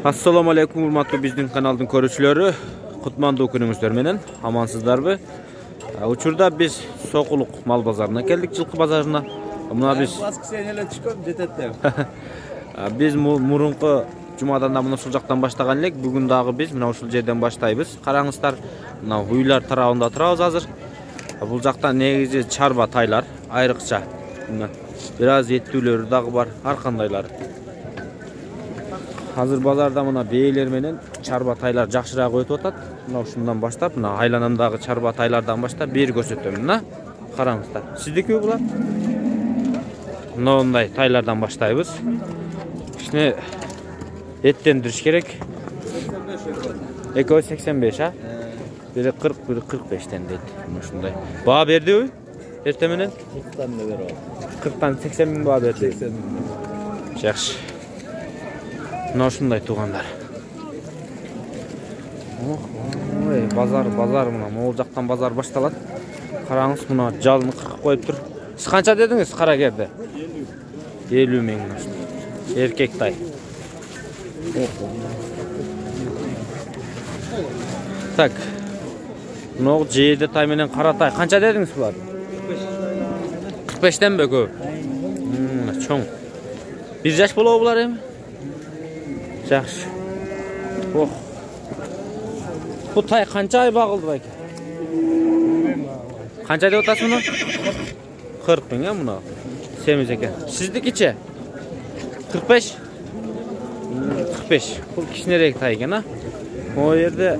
Assalamu alaikum urmatlı bizdin kanalın körüçülörü. Kutmandı günüңүздөр менен. Amansızdarбы? Учурда biz Sokuluk mal bazarına geldik, жылкы bazarına. Muna biz biz murunqu Jumadan da muna ушул жактан баштаган элек. Бүгүн дагы biz мына ушул жерден баштайбыз. Караңыздар, мына уйлар тарабында турабыз азыр. Бул жакта негизи чарба тайлар, айрыкча. Бир аз еттүүлөрү дагы бар, ар кандайлары. Hazır bazarda mına beyler menен çarba taylar jakşıraак ötüp atat. Mına ушундан баштап, мына айланамдагы çarba taylardan баштап бери көрсөтөм. Мына караңыздар. Сиздики булар? Мындай тайлардан баштайбыз. Ишни эттендириш керек. 285 а? Biri 40, biri 45'ten deydi. Ушундай. Баа бердиби? Эртең менен 40'tan да берип ал. 40'tan 80 миң баа берди. 80 миң. Жакшы. Mına şunday tuğanlar. Bazar mına. Moğol jaktan bazar baştalat. Karаңыз mına jalını kırkıp koyup dur. Siz kança dediniz kara gerdi? 50 ming. Erkek tay. Tak. Mına jeyde tay menen kara tay. Kança dediniz bular? 45'ten mi köp? Çoğun. Bir yaş bolo bular emi? Жақсы. Ох. Bu tay qancha ay bağıldı baki? Qancha deb otasın bunu? 40 bin ya buna. Semiz ekan. Sizdikiçe? 45? 45. Bu kişinerek tay ekan ha? O yerde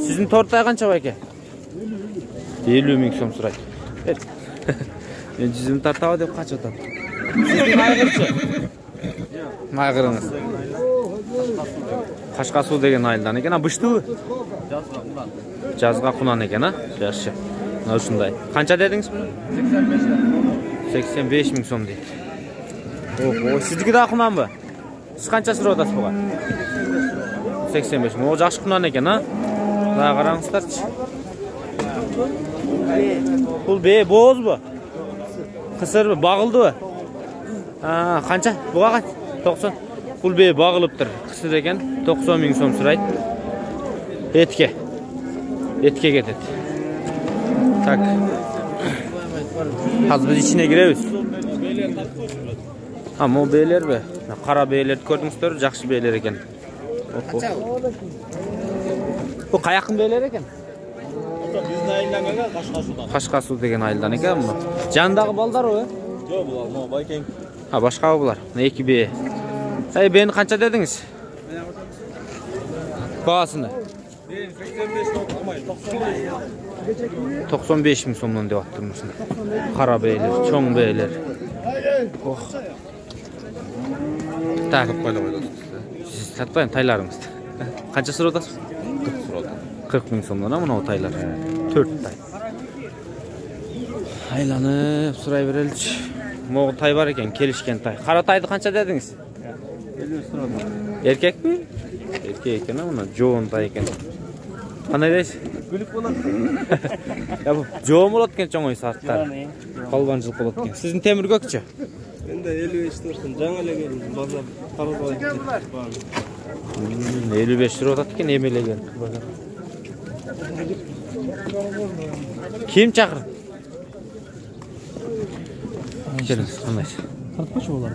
sizin tor tay qancha baki? 50 ming so'm suraydi. Men yüzümü tartaba deb qach otam. Sizin ayg'irchi? Ayg'irыңыз. Qashqasuv degan ayıldan ekan, bıştı mı? Жазга кунан ekan ha? Yaxshi. Mana shunday. Qancha dedingiz buni? 85 ming so'm deydi. O sizniki da qunanmi? Siz qancha sura otasiz buga? 85 ming. O yaxshi qunan ekan ha? Mana qarangizlarchi. Bul be bo'z bu. Qisirmi? Bag'ildimi? Ha, qancha? Buga qancha? 90. Pul bey bağılıptır. Kısır eken 90 ming so'm suraydi. Etke ketedi. Tak. Hazır biz içine giremiz. Ama o beyler be. Kara beyler gördüңүздөр, жақсы beyler eken. Bu kayakın beyler eken. Bizden ayılan Qashqasudan. Qashqasuv degan ayıldan eken bu. Jandağı balдар o? Yok bu Baykeng. Ha başka bular. Ne iki bey. Beni kança dediniz? Bağasını? 95 ming so'mdan deb attırmışsın. Qara beyler, çoğun beyler. Oh. Takip koyla. Siz satmayın taylarınız. Kança sır odasız? 40 sır oda. 40 ming so'mdan ama o taylar. 4 tay. Aylanıp suray berelçi. Moğol tay var eken, kelişken tay. Qara taydı kança dediniz? 50 sırada. Erkek mi? Erkek eken ama joğun tay eken. Qanday deysiz? Gülüp bolat. Ya bu joğun bolat eken çoğun saatlar. Qalbançılık bolat eken. Sizin temir gökçü? Endi 55 tursun. Жаңа эле келdim. Bazar Qarabağ. 55 lira otat eken emele geldi. Kim çağırın? Gelin, qanday? Tartmaç olar.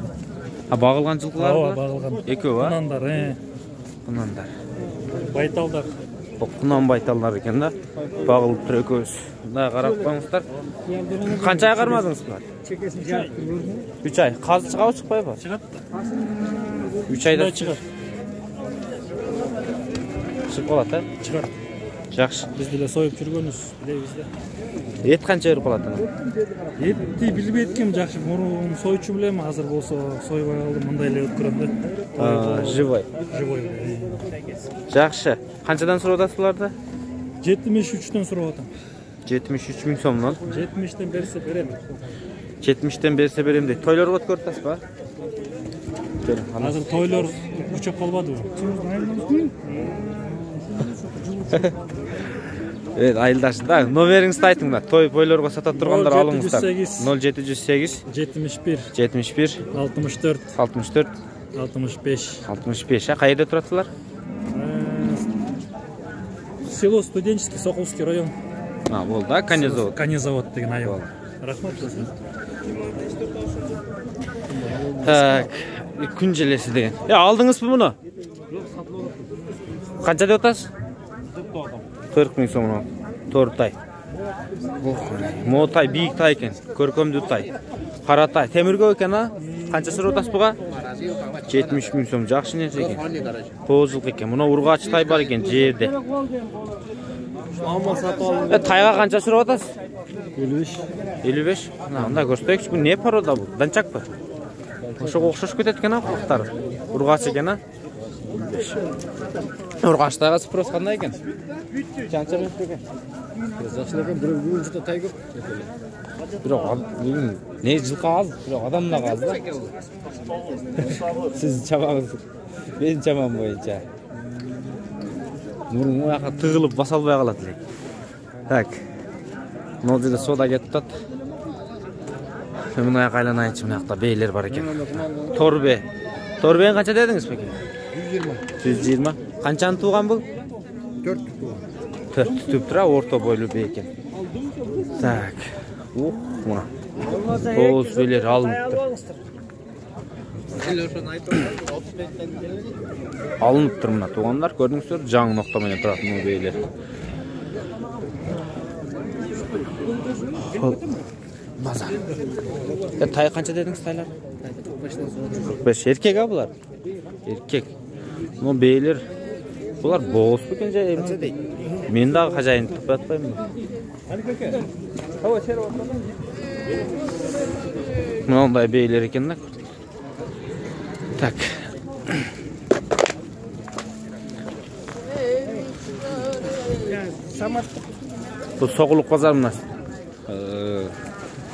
Ha bağılgan жылқылар бар? Bağılgan. Ekөө бар? Qunanдар, Qunanдар. Baytalдар. Qunan baytallar ekan da. Bağılıp tur ekөөбүз. Мына qarab qo'yingizlar. Qancha ay qarmadingiz bular? 3 ay. Qazı chiqab chiqmaymi? Chiqadi. 3 ayda chiqadi. Chiqib qoladi, ha? Chiqadi. Yaxshi. Biz dile soyup жүргөнүз, билебизде. Et qancha berip qoladi? Etти билбей эткем жакшы. Мурун сойчу билем, азыр болсо сойбай алдым, мындай эле өткөрөм да. Живой. Живой. Yaxshi. Qanchadan so'rab o'tasiz bularda? 73'ten сурап атам. 73 ming so'mdan. 70'ten berse berem. 70'ten berse berem deydi. Toylarga o'tkөрүп атасыз ба? Азыр тойлор күчөп калбадыбы? Evet, ayıldaşında. Nomerinizde aytыңlar. Toy boylarga sata turganlar alыңızlar. 0708 71 71 64 64 65. 65. Кайда турасыздар? Село Студенческий, Соколский район. Болды, да, Конезавод. Конезавод деген айыл. Рахмат. Так, күн желесі деген. Алдыңыз бі мұны? Қанша деп отасыз? 40 000 сом. Торы тай. Мо тай, бейік тай екен. Көркемді тай. Қара тай. Темірге екен, а? Қанша сыр отасыз бұға? 70 000 сом. Жақшы несі екен. 9 жылғы екен. Мұна ұрғач тай бар екен, жерде. Тайға қанша сыр отасыз? 55. 55. Анда көрсетейікші. Бұл не порода бұл? Данчак па? Ошо окшош кетет экен а кулактар. Ургач экен а. Ургачтагы спрос кандай экен? Канча эмес экен? Жакшы экен, бирок бүгүн жута тай көп. Бирок бүгүн не жылкы аз, бирок адам да аз да. Сиз чабаңыз. Мен чамам боюнча. Мурун уяка тыгылып баса албай калат элек. Так. Могу жерде сода кетип атат. Мына айланайынчы мынакта бейлер бар екен. Торбе. Торбені қанша дедіңіз пеке? 120. 120. Қаншаны туған бұл? 4 туған. 4 түтіп тұра, орта бойлы бе екен. Так. Мұна. Тоғыз бейлер алынып тұр. Алынып тұр мұна туғандар. Көрдіңіздер, жаңы ноқтамен тұратын бұл бейлер. Базар. Тай қанша дедіңіз тайлар? 45. Еркек а бұлар? Еркек. Бұл бейлер, бұлар боғыз бөкен жай емсе дейді. Мен дағы қажайын тұқпай атпаймын. Мұндай бейлер екен да. Так. Бұл соғылық базар мұна.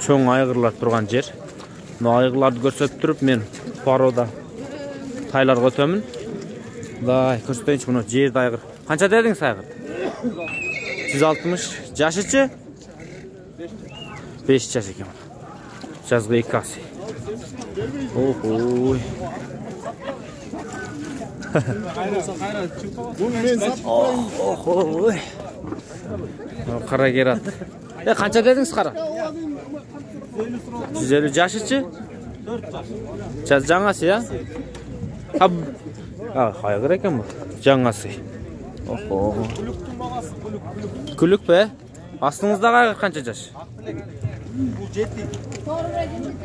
Чоң айғырлар тұрған жер. Мұны айғырларды көрсетіп тұрып, мен парода тайларға өтемін. Көрсетейінші мұны жерді айғыр. Қанша дедіңіз айғыр? 160. Жашычы? 5 жаш екен. Жазғы 2 асы. Ой. Ой. Қара керат. Қанша дедіңіз қара? 150. Жашычы? 4 жаш. Жаңасы, я? Қайғыр екен бұл. Жаңасы. Күлік бе? Астыңызда қайғыр қанша жаш?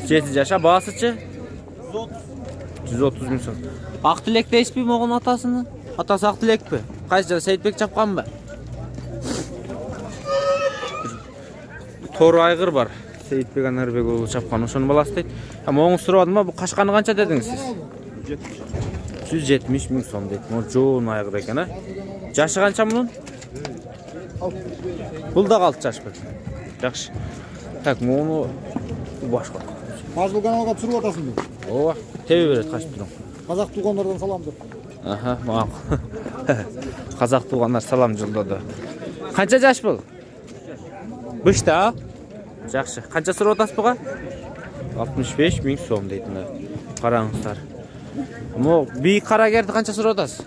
7 жаша. Басычы? 130 000 сом. Ақтілек дейсіз бе оған атасыны? Атасы Ақтілек бе? Қайсы жара Сейітбек чапқан ба? Торы айғыр бар. Сейітбек Анарбек олы чапқан. Ошоны баласы дейді. Оңыз сұрадым ба? Бұл қашқаны қанша дедіңіз сіз? 170 000 сом дейді. Бұл жоғын айғыр екен, а? Жашы қанша мұның? Бұл да 6 жаш бі. Жақшы. Так, мұны башқа. Мажбыл каналға түсіріп атасың бе? Оға, тебе береді қашып тұрың. Қазақ туғандардан салам деп. Аха, мағыл. Қазақ туғандар салам жолдады. Қанша жаш бұл? Бішті, а? Жақшы. Қанша сұрып отасы бұға? 65 000 сом дейтін. Қараңыздар. Бейік қарагерді қанша сұрып отасы?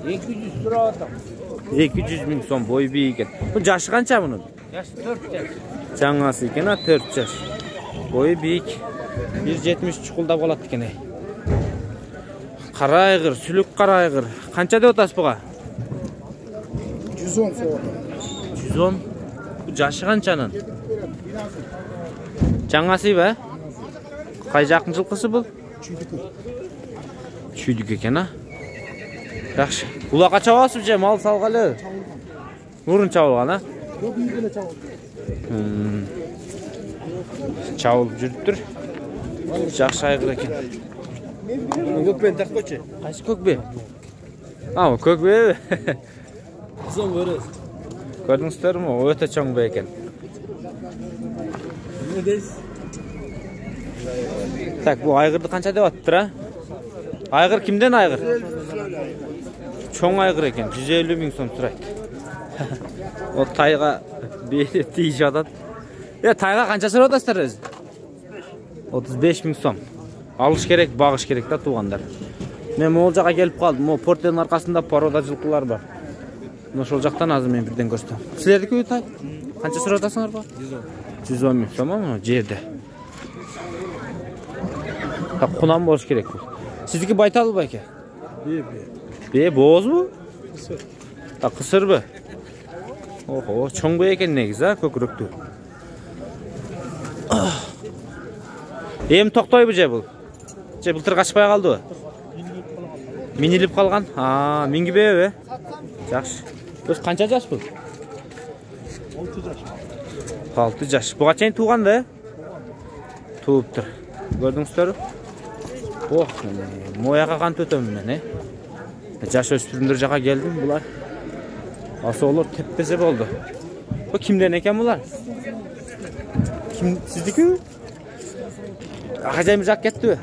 200 сұрап атам. 200 000 сом бой бейік екен. Бұл жашы қанша бұның? Жашы 4 жаш. Жаңасы екен, 4 жаш. Бойы бейік. 170 чұқылдап қалады екен. Қара айғыр, сүлік қара айғыр. Қанша деп отасы бұға? 110 соғатам. 110? Бұл жашы қаншанын? Жаңасы бе? Қай жақын жылқысы бұл? Чүйдік екен, а? Жақшы. Бұлақа чауасып же, мал салғалы? Бұрын чауылған, а? Чауылып жүріп тұр. Жақшы айғыр екен. Көкпен тақ көче. Қайсы көкбе? Ау, көкбе? Соң көріз. Көрдіңіздер ме? Өте чоң бе екен. Не дейсіз? Так, бұл айғырды қанша деп аттыр, а? Айғыр кімден айғыр? Чоң айғыр екен, 150 000 сом тұрайды. О тайға бейді тейші атады. Тайға қанша сұрап атасыздар өзі? 35 000 сом. Alış gerek, bağış gerek da tuğanlar. Men moğol jağa gelip kaldım. O portelin arkasında poroda жылқылар бар. Ошол жактан азыр мен бирден көрсөтөм. Силердики тай? Канча сурап атасыңар ба? 110 миң сом мына жерде. Так кунам болуш керек бул. Сиздики байтал байке? Боозбу? Так кысырбы? Охо, чоң бай экен негизи, көкүрөктүү. Эми токтойбу же бул? Же былтыр качпай калдыбы? Минилип калган? Мингибеби? Жакшы. Өз канча жаш бул? 6 жаш. 6 жаш. Буга чейин тууган да? Тууптур. Көрдүңүздөрбү? Ох, мояга кан төтөм мен, Жаш өспүрүмдөр жака келдим, булар. Асоолор теппесе болду. Бу кимден экен булар? Ким сиздики? Акажайым жак кеттиби?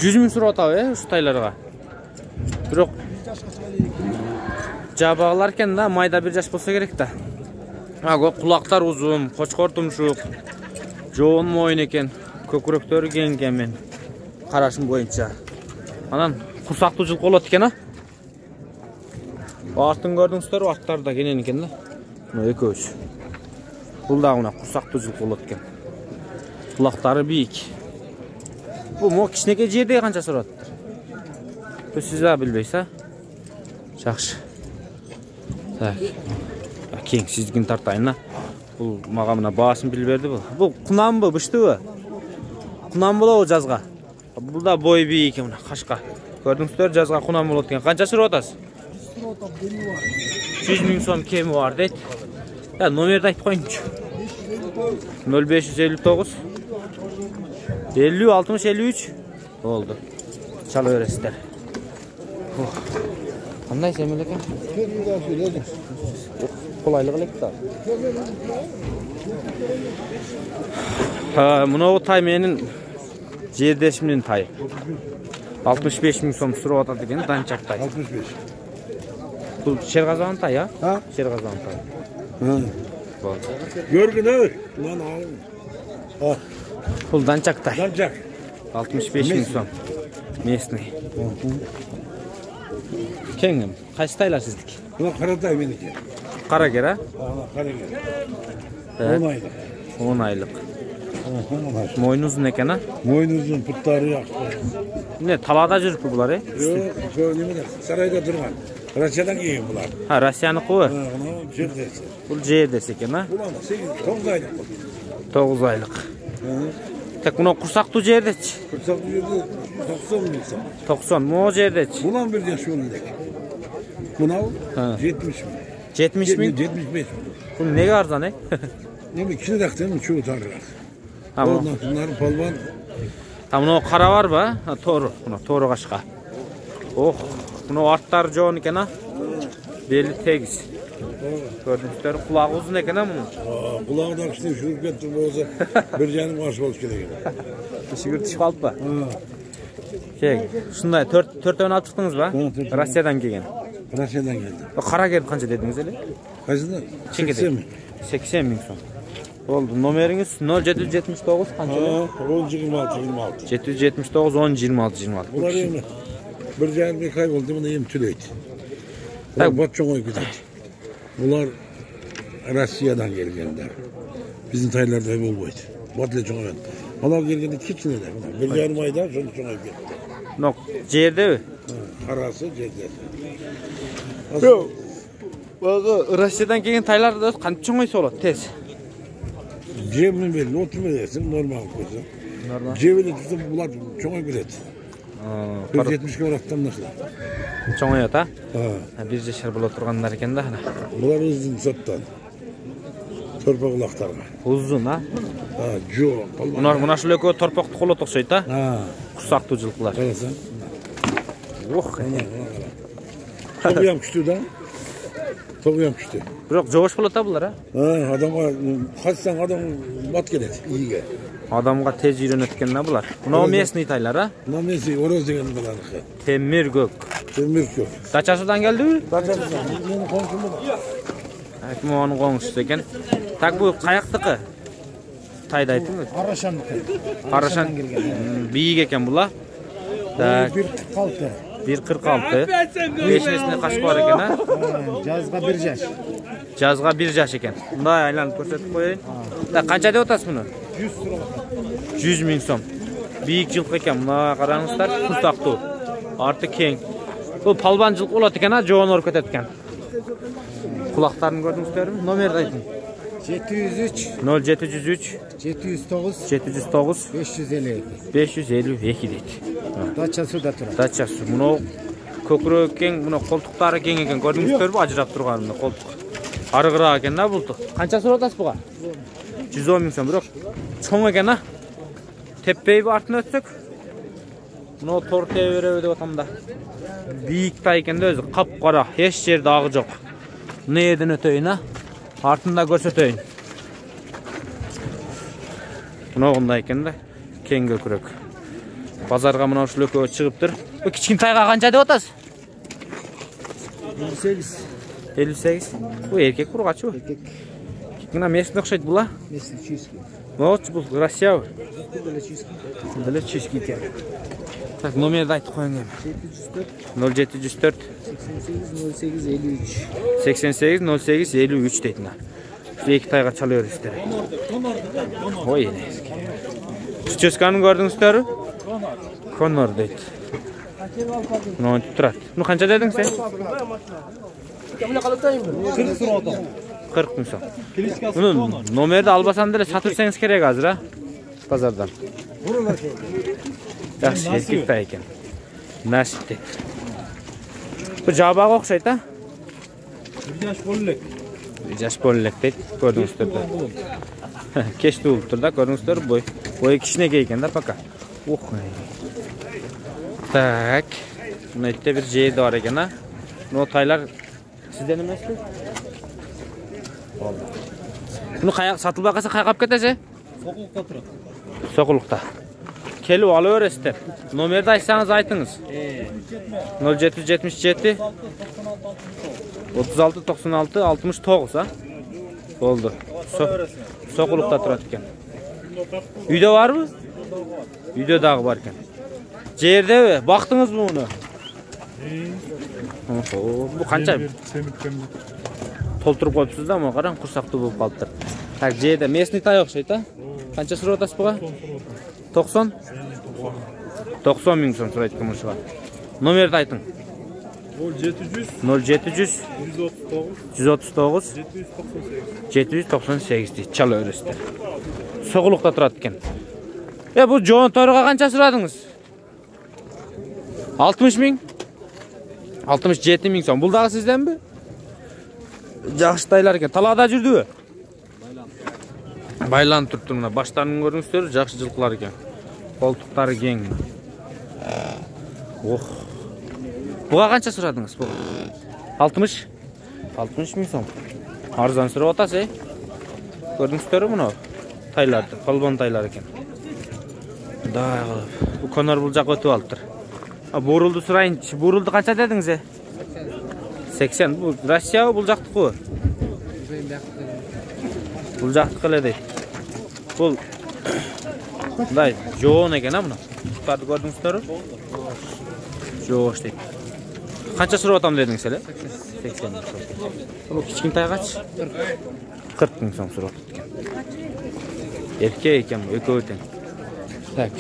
100 миң сурап атабы, ушу тайларга. Бирок жабагалар экен да, майда бир жаш болсо керек да. Кулактар узун, кочкор тумшук, жоон моюн экен, көкүрөктөрү кең экен мен карашым боюнча. Анан курсактуу жылкы болот экен, Артын көрдүңүздөр, арттары да кенен экен да. Мына экөөбүз. Бул да мына курсактуу жылкы болот экен. Кулактары бийик. Бул мо кичинекей жерде канча сурап атат? Сиз да билбейсиз, Жакшы. Так. Кең сиздикин тартайын, Бул мага мына баасын билип берди бул. Бул кунамбы, быштыбы? Кунам болобу жазга? Бул да бой бий экен мына кашка. Көрдүңүздөр, жазга кунам болот экен. Канча сурап атасыз? 100 миң сом кеми бар дейт. Номерди айтып коюңчу. 0559 50 60 53 болду. Чала бересиздер. Кандай семел экен? Колайлык элек да. Мына тай менин жердешимдин тай. 65 миң сом сурап атат экен, данчак тай. 65. Бул Шергазан тай, Шергазан тай. Görgün lan al. Бул данчак тай. Данчак. 65 миң сом. Местный. Кеңим, кайсы тайлар сиздики? Бул Каратай меники. Карагер, Карагер. 10 айлык. 10 айлык. Мойну узун экен, Мойну узун, путтары жакшы. Не, талаада жүрүппү булар, Жок, неме, сарайда турган. Россиядан келген булар. Россияныкыбы? Жердеси. Бул жердеси экен, Бул 9 айлык. 9 айлык. Так, мына курсактуу жердечи? Курсактуу жерде 90 миң сом. 90, могу жердечи? Булан бир жаш элек. Мынау 70 миң. 70 миң? 75 миң. Бул неге арзан, Неме кичинерээктен чуу тарыраак. Ондан полбан. Мына кара барбы? Тору, мына тору кашка. Ох, мына арттары жоон экен, Бели тегиз. Көрдүңүздөр, кулагы узун экен, мунун. Кулагы да кичине жүрүп кетти болсо, бир жаным аш болуш керек экен. Шүгүр түшүп калыппы? Ушундай 4 алып чыктыңызбы? Россиядан келген. Россиядан келди. Карагер канча дедиңиз эле? Кайсында? 80 миң. 80 миң сом. Болду. Номериңиз 0779 канча? 10 26 26. 779 10 26 26. Булар эми бир жарым 2 ай болду, мына эми түлөйт. Так, бат чоңой кетет. Булар Россиядан келгендер. Биздин тайлардай болбойт. Бат эле чоңой. Алар келгенде кичине эле. Бир жарым айда ошол чоңой кетти. Нок, жердеби? Карасы жерде. Жок. Бага Россиядан келген тайлар да кантип чоңойсо болот, тез. Жемин бел, отур бересиң, нормал койсоң. Нормал. Жебеле tutsa булар чоңой берет. 170 килограммдан нашла. Чоңоёт, бир жашар боло тургандар экен да. Булар өзүн саттан. Торпак улактарга. Узун, жок. Мына ушул экөө торпокту колот окшойт, Курсактуу жылкылар. Карасаң. Ох, Тогуям күчтүү да. Тогуям күчтүү. Бирок жогош болот булар, Адамга качсаң адам бат келет, ийге. Адамга тез үйрөнөт экен да булар. Мына местный тайлар, Мына местный ороз деген буларныкы. Темир көк. Темир көк. Дачасыдан келдиби? Дачасыдан. Менин коңшум бар. Аким анын коңшусу экен. Так, бул каяктыкы? Tayda aytdingiz? Araşanlıkı. Qarashan biyik ekan bular. 1.46. 1.46. Beşnesine kaç var ekan ha? Жазға 1 жаш. Жазға 1 yaş ekan. Bunday aylanıp ko'rsatib qo'ying. Qancha deb o'tasiz buni? 100 so'rab. 100 ming so'm. Biyik yilqi ekan. Buna qarangizlar, kursaqdi. Orti keng. Bu palban yilqi bo'lar ekan, jo'van o'rib ketadi ekan. Quloqlarini ko'rdingizlarmi? Nomerni ayting. 703 0703 709 709 552. 552 deydi. Dacha suda turadi. Dachasi. Buni ko'kroq keng, buni qo'ltiqlari keng ekan. Ko'rdingizlarmi? Ajrab turganini qo'ltiq. Arıqroq ekan-da bultu. Qancha so'ratasiz buga? 110 ming so'm. Biroq cho'ng ekan-a. Teppeyi ortini o'tsak. Buni to'rtaya berib deb o'tamda. Biyikta ekan-da o'zi, qop-qora, hech yer dog'i yo'q. Buni yerdan o'tayina, ortida ko'rsatayın. Buni bunday ekan-da, keng ko'kroq. Bozorga mana shu lo'ko chiqibdir. Bu kichkintayga qancha deb o'tasiz? 58. 58. Bu erkek burgachi bu. Erkek. Kichkina mesni o'xshaydi bular. Messi 200. Mo'ch bu Rossiya. Böyle 200. Dili chishki ekan. Tak, nomerni aytib qo'ying ham. 0704 88 08 53. 88 08 53 deydilar. Shu ikki tayga chalaverasizlar. Voy. Chichoskanini ko'rdingizlar? Konor deydi. Buni turadi. Buni qancha deding sen? 40 so'radi. 40 ming so'm. Buni nomerni albasan deb sotsangiz kerak hozir ha. Bozordan. Yaxshi erkakda ekan. Nasib deydi. Bu jabaga o'xshaydi-a? 1 yaş bo'llik. Yaş bo'llik deydi. Ko'rdingizlar. Kech tug'ilibdi-da, ko'rdingizlar. Bo'y kishnega ekan-da paka. Tak. Buni yerda bir jeydi bor ekan-a. Notaylar sizdan emasmi? Buni qayoq sotib olsa qayoqqa olib ketasiz? Soquluqda turadi. Soquluqda. Kelib olaverasizlar. Nomerni aytsangiz aytingiz. 0777 36 96 69 ha? Bo'ldi. Soquluqda turadi ekan. Uyda bormi? Uyda dag'i bor ekan. Jerdami? Baqdingizmi uni? Bu qancha? To'ltirib qo'yibsiz-da, mana qarang, qursaqda bo'lib qolibdi. Tak, jeda mesni tayoq o'xshaydi-a? Qancha so'rayotasiz buga? 90? 90 ming so'm so'rayotgan shu. Nomerni ayting. 0700 139 798 deydi. Chalaverasizlar. So'g'liqda turadi ekan. Bu jon toriga qancha so'radingiz? 60 ming? 67 ming so'm. Buldagi sizdanmi? Yaxshi taylar ekan. Talada yurdi-ku. Baylanib turibdi mana. Boshlarini ko'ringizlar, yaxshi jilqlar ekan. Qo'ltiqlari keng. Buga qancha so'radingiz? Bu 60 ming so'm. Arzon so'rab o'tasiz. Ko'rdingizlarmi buni? Taylardi, polvon taylar ekan. Bu konor buljaq o'tib olibdir. Bo'rildi so'rayinchi. Bo'rildi qancha dedingiz? 80. Bu Rossiya buljaqdi-ku. Buljaqdi qiladi. Bu Day, jo'on ekan-a buni. Tutadi ko'rdingizlarmi? Jo'sh deydi. Qancha so'ratam dedingiz sizlar? 80 ming so'm. Bu kichkintaygachi? 40 ming so'm so'rab ekan. Erkak ekan bu, eko'y ekan. Tak.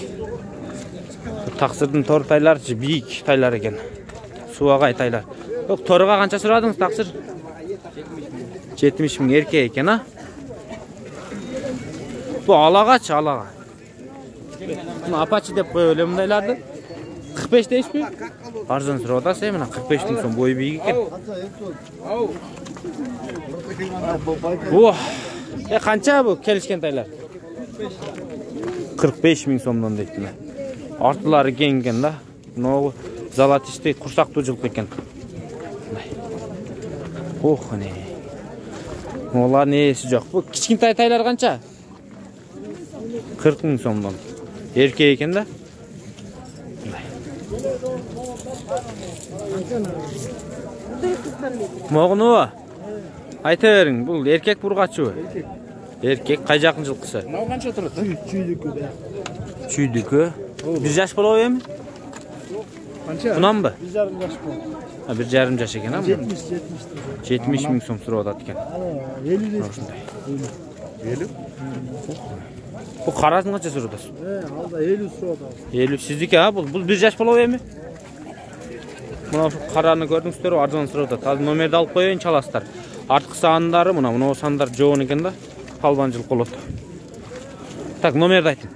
Taqsirning tor taylari biyik taylar ekan. Suvag'ay taylar. Yo'q, toriga qancha so'radingiz taqsir? 70 ming erkak ekan-a. Bu alag'achi, alaga. Buni apachi deb qo'yaylik bundaylarni. 45 deyishmi? Arzon so'radasiz, mana 45 ming so'm bo'yi biyik ekan. Bu qancha bu kelishgan taylar? 45 ming so'mdan deydilar. Ortlari keng ekan-da. No zalatishdi, qursaq to'jilq ekan. Qani. Mo'lar nesi yo'q. Bu kichkintay taylar qancha? 40 ming so'mdan. Erkak ekan-da. Mo'g'nu. Aytavering, bu erkak burg'achi. Erkek qay жақын жылқысы? Мынау қанша тұрады? Чүйдікі да. Чүйдікі. 1 жаш болуы ем? Қанша? Бұнан ба? 1,5 жаш болды. 1,5 жаш екен, а? 70 мың сом сұрап атат екен. 50 де. 50? Бұл қарасын қанша сұрап атасыз? Алда 50 сұрап атасыз. 50 сіздікі, а? Бұл 1 жаш болуы еме? Мынау қараны көрдіңіздер, арзан сұрап атат. Қазір номерді алып қойын çalasыздар. Артқы сандары мынау сандар жоғын екен да. Палбан жылқы болады. Так, номерді айтын.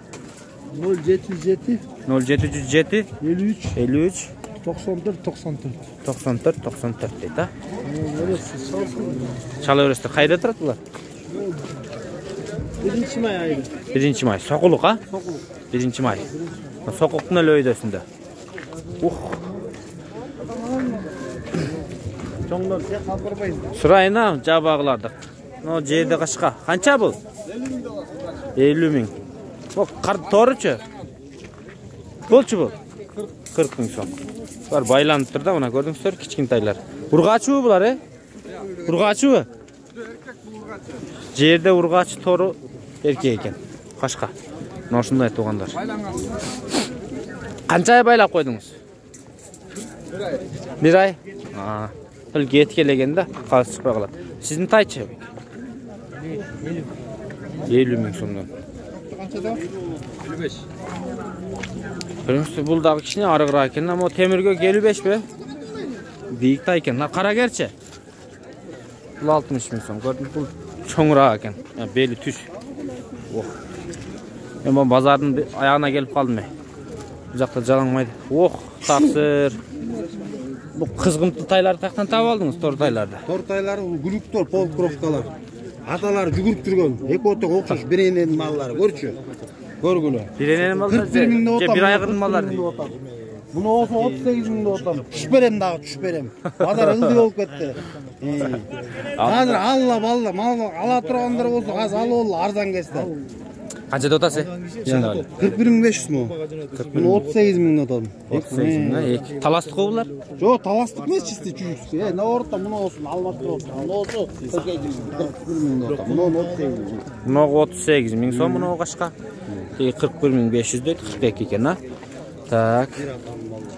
0707 0707 53 53 94 дейді, а? Çala өрестер. Қайда тұрады бұлар? 1 май айы. 1 май. Соқылық, а? Соқылық. 1 май. Соқылықтың әлі өйдесінде. Жоңлар сен қалдырмайсың. Сұрайына жабағыларды. Жерді қашқа. Қанша бұл? 50 мың. Торычы? Болчы бұл? 40 мың сом. Бар байланып тұр да, мұна көрдіңіздер, кішкентайлар. Ұрғачы бұлар, Ұрғачы? Жерде ұрғачы торы еркек екен. Қашқа. Ношындай туғандар. Қанша байлап қойдыңыз? 1 ай. Үлгі еткелеген да, қалыс шықпай қалады. Сіздің тайчы? 50 мың сомдан. Біріншісі бұлдағы кішіне арығыра екен, ama темірге 55 бе? Дейікті екен. Қара керчі? Бұл 60 мың сом. Көрдім, бұл чоңыра екен. Белі түш. Мен бұл базардың аяғына келіп қалдым. Бұл жақта жалаңмайды. Тақсыр. Бұл қызғымты тайларды тақтан тап алдыңыз, тор тайларды? Тор тайлары гүліктор, полкровкалар. Аталары жүгіріп жүрген. Екі отық оқшаш бір ененің маллары. Көрші? Көргілі. Bir enenің маллары? 41 мыңды отам. Bir айғырдың маллары дейді. Бұны осы 38 мыңды отам. Түш берем дағы, түш берем. Базар ылды болып кетті. Қазір алла балла, мал ала тұрғандар болса, қазір алы олы арзан кесті. Қанша дотасы? 41.500 mu? Bunu 38 mingden atadım. 38 mingden. Talastık o bunlar? Yok talastık ne çizdi çocuk? Ne orta bunu olsun almak olsun. Ne olsun? 41 mingden atadım. Bunu 38 ming. Bunu 38 ming son bunu kaçka? 41.500 deydi 42 eken ha. Tak.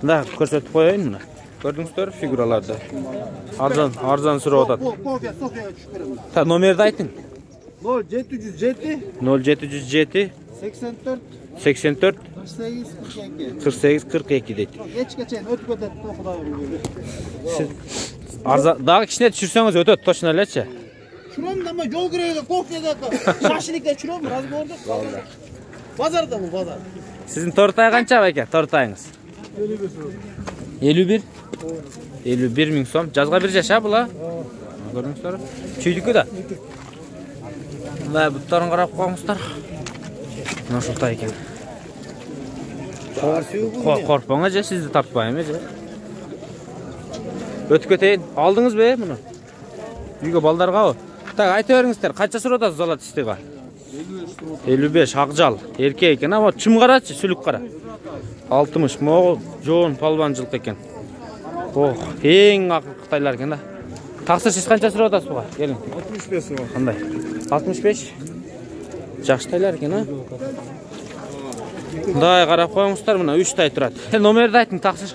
Da ko'rsatib qo'yayın buni. Ko'rdingizlar figuralarda. Arzon sura o'tadi. Ta nomerni ayting. 0707 0707 84 84 48 42 deydi. Geç geçen ötüp ötüp Daha kişine düşürseniz ötüp точно eləçə. Şuram da ama yol gireydi, Kokya'da şaşılıkta şuram razı gördük. Pazarda mı pazar? Sizin tortay qancha ekan? Tortayınız? 51. 51 ming so'm. Жазға bir yaşa bula. Görüngsizlar. Çüydükü da. Va butlarını qarab qo'yingizlar. Mana shu tay ekan. Qo'rqmang aja, sizni topmayman aja. O'tib ketayin. Aldınız be buni? Uyga baldarga o. Tak aytaveringizlar, qancha so'radasiz Zolotishtiga? 55 aqjal. Erkek ekan, ama chim qarachi, sülük qara. 60 mo'g'ul, jo'n palvonchilik ekan. Eng aql Xitoylar ekan da. Taqsir siz qancha so'radasiz buga? Keling. 65 so'm. Qanday? 65. Yaxshi taylar ekan, ha? Bunday qarab qo'yingizlar, mana 3 tay turadi. Nomerni ayting, taqsir.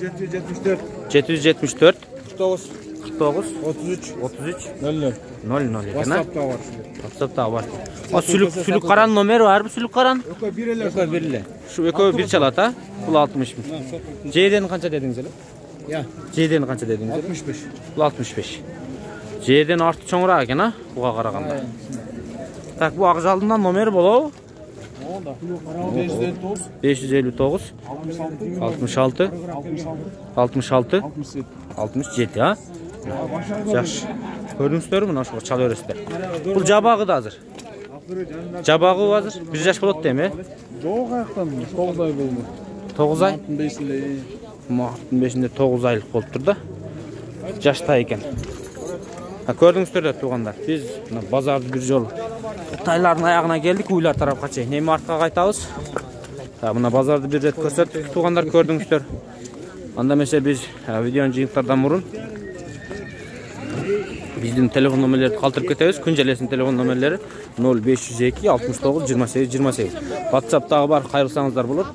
774 774 49 49 33 33 00 00 ekan, ha? WhatsApp'ta var. WhatsApp'ta var. O sülük qaran nomeri var mı? Sülük qaran? Yok birler. Şu ekoyu bir çalat ha? Bul 60 mı? C'den qancha dediniz hele? Ya. C'den qancha dediniz? 65. Bul 65. C'den orta çoğurak ekan ha? Buga qaraganda. Tak bu aqjaldından nomeri bolo? 559 66 66 67 ha? Yaxşı. Görünsüzler mi? Naşıqa çalıyoruzlar. Bu jabağı da hazır. Jabağı hazır. 1 yaş болады değil mi? Жоқ аяқтан 9 ай болды. 9 ay? Mart'ın 5'inde. Mart'ın 5'inde 9 aylık болып тұрды. Жашта екен. Көрдіңіздер де туғандар. Біз базарды bir жол Тайлардың аяғына келдік, уйлар тарапқа чейін. Неме артқа қайтабыз. Мына базарды bir рет көрсеттік. Туғандар көрдіңіздер. Анда месе біз видеоны жиынтардан бұрын Биздин телефон номерлерди калтырып кетебиз. Күнжелесин телефон номерлери 0502 69 28 28. WhatsApp'тагы бар, кайрылсаңыздар болот.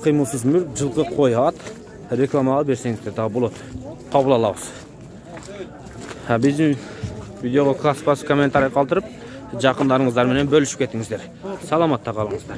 Кыймылсыз мүлк, жылкы, кой, ат рекламага берсеңиздер дагы болот. Табыла алабыз. Биздин видеого класс комментарий калтырып, жакындарыңыздар менен бөлүшүп кетиңиздер. Саламатта калыңыздар.